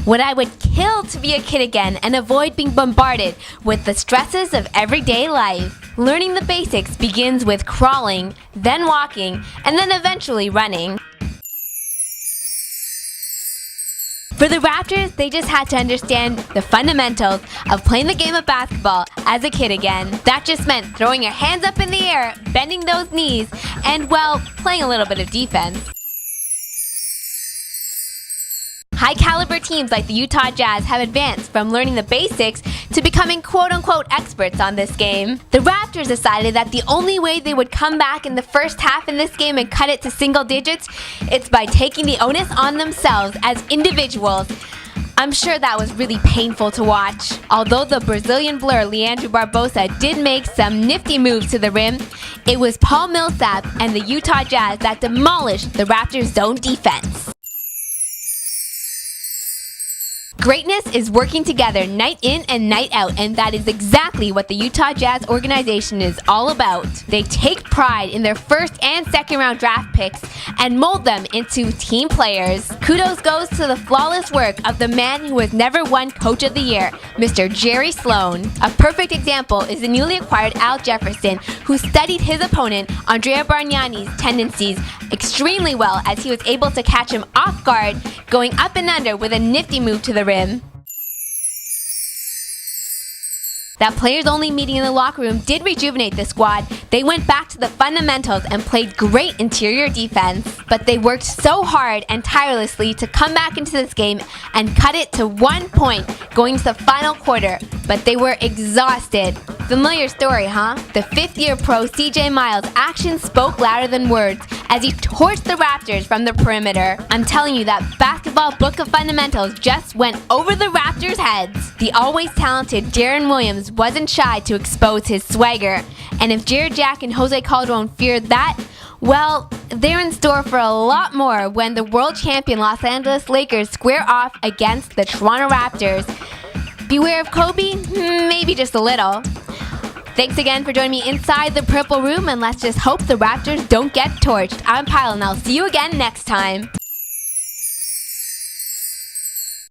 What I would kill to be a kid again and avoid being bombarded with the stresses of everyday life. Learning the basics begins with crawling, then walking, and then eventually running. For the Raptors, they just had to understand the fundamentals of playing the game of basketball as a kid again. That just meant throwing your hands up in the air, bending those knees, and, well, playing a little bit of defense. High-caliber teams like the Utah Jazz have advanced from learning the basics to becoming quote-unquote experts on this game. The Raptors decided that the only way they would come back in the first half in this game and cut it to single digits, it's by taking the onus on themselves as individuals. I'm sure that was really painful to watch. Although the Brazilian blur Leandro Barbosa did make some nifty moves to the rim, it was Paul Millsap and the Utah Jazz that demolished the Raptors' zone defense. Greatness is working together night in and night out, and that is exactly what the Utah Jazz organization is all about. They take pride in their first and second round draft picks and mold them into team players. Kudos goes to the flawless work of the man who has never won Coach of the Year, Mr. Jerry Sloan. A perfect example is the newly acquired Al Jefferson, who studied his opponent, Andrea Bargnani's tendencies extremely well as he was able to catch him off guard, going up and under with a nifty move to the rim. That players-only meeting in the locker room did rejuvenate the squad. They went back to the fundamentals and played great interior defense. But they worked so hard and tirelessly to come back into this game and cut it to 1 point going to the final quarter. But they were exhausted. Familiar story, huh? The fifth-year pro CJ Miles' actions spoke louder than words as he torched the Raptors from the perimeter. I'm telling you, that basketball book of fundamentals just went over the Raptors' heads. The always talented Deron Williams wasn't shy to expose his swagger. And if Jared Jack and Jose Calderon feared that, well, they're in store for a lot more when the world champion Los Angeles Lakers square off against the Toronto Raptors. Beware of Kobe? Maybe just a little. Thanks again for joining me inside the Purple Room, and let's just hope the Raptors don't get torched. I'm Pyle, and I'll see you again next time.